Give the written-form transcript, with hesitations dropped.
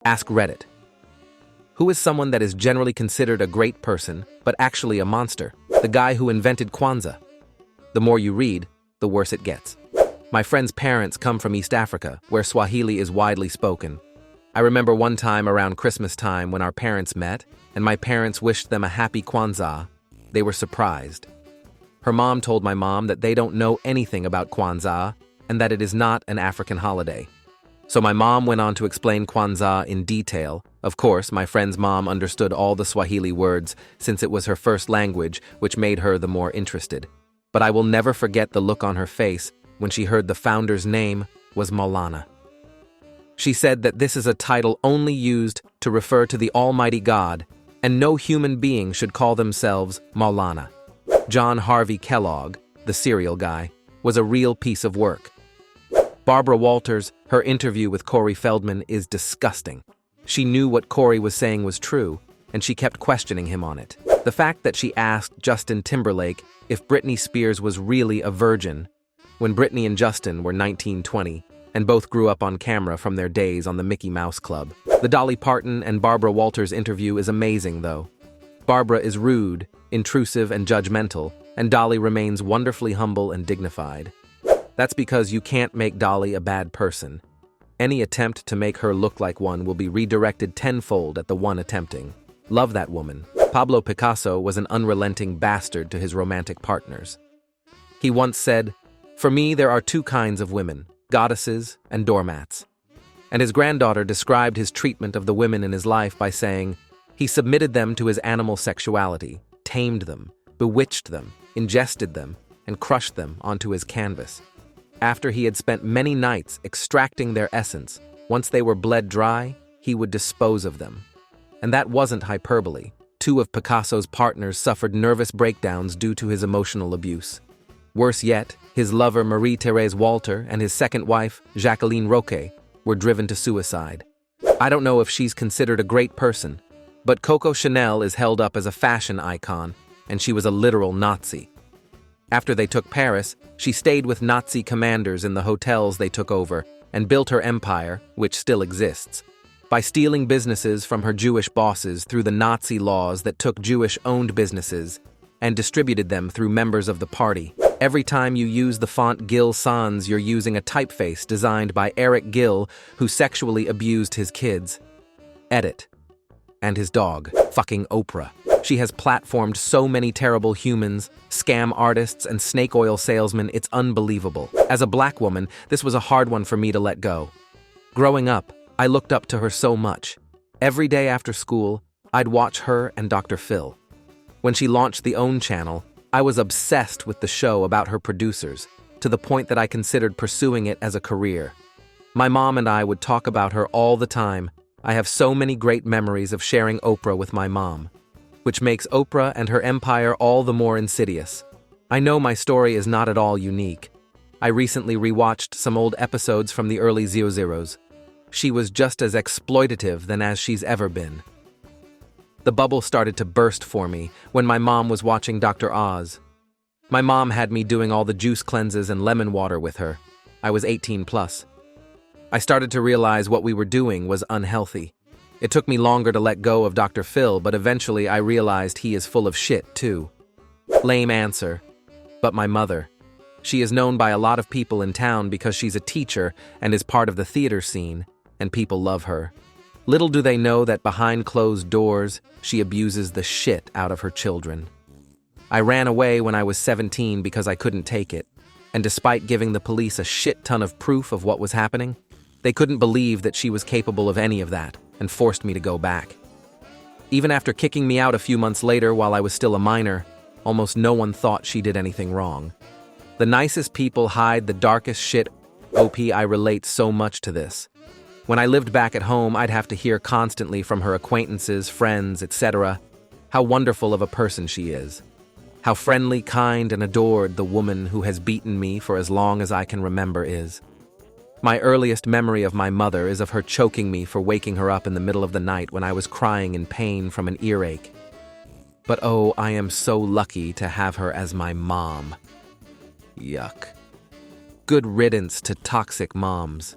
Ask Reddit. Who is someone that is generally considered a great person, but actually a monster? The guy who invented Kwanzaa. The more you read, the worse it gets. My friend's parents come from East Africa, where Swahili is widely spoken. I remember one time around Christmas time when our parents met, and my parents wished them a happy Kwanzaa. They were surprised. Her mom told my mom that they don't know anything about Kwanzaa and that it is not an African holiday. So my mom went on to explain Kwanzaa in detail. Of course, my friend's mom understood all the Swahili words since it was her first language, which made her the more interested. But I will never forget the look on her face when she heard the founder's name was Maulana. She said that this is a title only used to refer to the Almighty God, and no human being should call themselves Maulana. John Harvey Kellogg, the cereal guy, was a real piece of work. Barbara Walters, her interview with Corey Feldman is disgusting. She knew what Corey was saying was true, and she kept questioning him on it. The fact that she asked Justin Timberlake if Britney Spears was really a virgin, when Britney and Justin were 19-20, and both grew up on camera from their days on the Mickey Mouse Club. The Dolly Parton and Barbara Walters interview is amazing, though. Barbara is rude, intrusive, and judgmental, and Dolly remains wonderfully humble and dignified. That's because you can't make Dolly a bad person. Any attempt to make her look like one will be redirected tenfold at the one attempting. Love that woman. Pablo Picasso was an unrelenting bastard to his romantic partners. He once said, "For me, there are two kinds of women, goddesses and doormats." And his granddaughter described his treatment of the women in his life by saying, he submitted them to his animal sexuality, tamed them, bewitched them, ingested them, and crushed them onto his canvas. After he had spent many nights extracting their essence, once they were bled dry, he would dispose of them. And that wasn't hyperbole. Two of Picasso's partners suffered nervous breakdowns due to his emotional abuse. Worse yet, his lover Marie-Thérèse Walter and his second wife, Jacqueline Roque, were driven to suicide. I don't know if she's considered a great person, but Coco Chanel is held up as a fashion icon, and she was a literal Nazi. After they took Paris, she stayed with Nazi commanders in the hotels they took over and built her empire, which still exists, by stealing businesses from her Jewish bosses through the Nazi laws that took Jewish-owned businesses and distributed them through members of the party. Every time you use the font Gil Sans, you're using a typeface designed by Eric Gill, who sexually abused his kids. Edit. And his dog, fucking Oprah. She has platformed so many terrible humans, scam artists, and snake oil salesmen, it's unbelievable. As a black woman, this was a hard one for me to let go. Growing up, I looked up to her so much. Every day after school, I'd watch her and Dr. Phil. When she launched the OWN channel, I was obsessed with the show about her producers, to the point that I considered pursuing it as a career. My mom and I would talk about her all the time. I have so many great memories of sharing Oprah with my mom, which makes Oprah and her empire all the more insidious. I know my story is not at all unique. I recently rewatched some old episodes from the early 00s. She was just as exploitative than as she's ever been. The bubble started to burst for me when my mom was watching Dr. Oz. My mom had me doing all the juice cleanses and lemon water with her. I was 18 plus. I started to realize what we were doing was unhealthy. It took me longer to let go of Dr. Phil, but eventually I realized he is full of shit, too. Lame answer. But my mother. She is known by a lot of people in town because she's a teacher and is part of the theater scene, and people love her. Little do they know that behind closed doors, she abuses the shit out of her children. I ran away when I was 17 because I couldn't take it, and despite giving the police a shit ton of proof of what was happening, they couldn't believe that she was capable of any of that and forced me to go back. Even after kicking me out a few months later while I was still a minor, almost no one thought she did anything wrong. The nicest people hide the darkest shit. I relate so much to this. When I lived back at home, I'd have to hear constantly from her acquaintances, friends, etc., how wonderful of a person she is. How friendly, kind, and adored the woman who has beaten me for as long as I can remember is. My earliest memory of my mother is of her choking me for waking her up in the middle of the night when I was crying in pain from an earache. But oh, I am so lucky to have her as my mom. Yuck. Good riddance to toxic moms.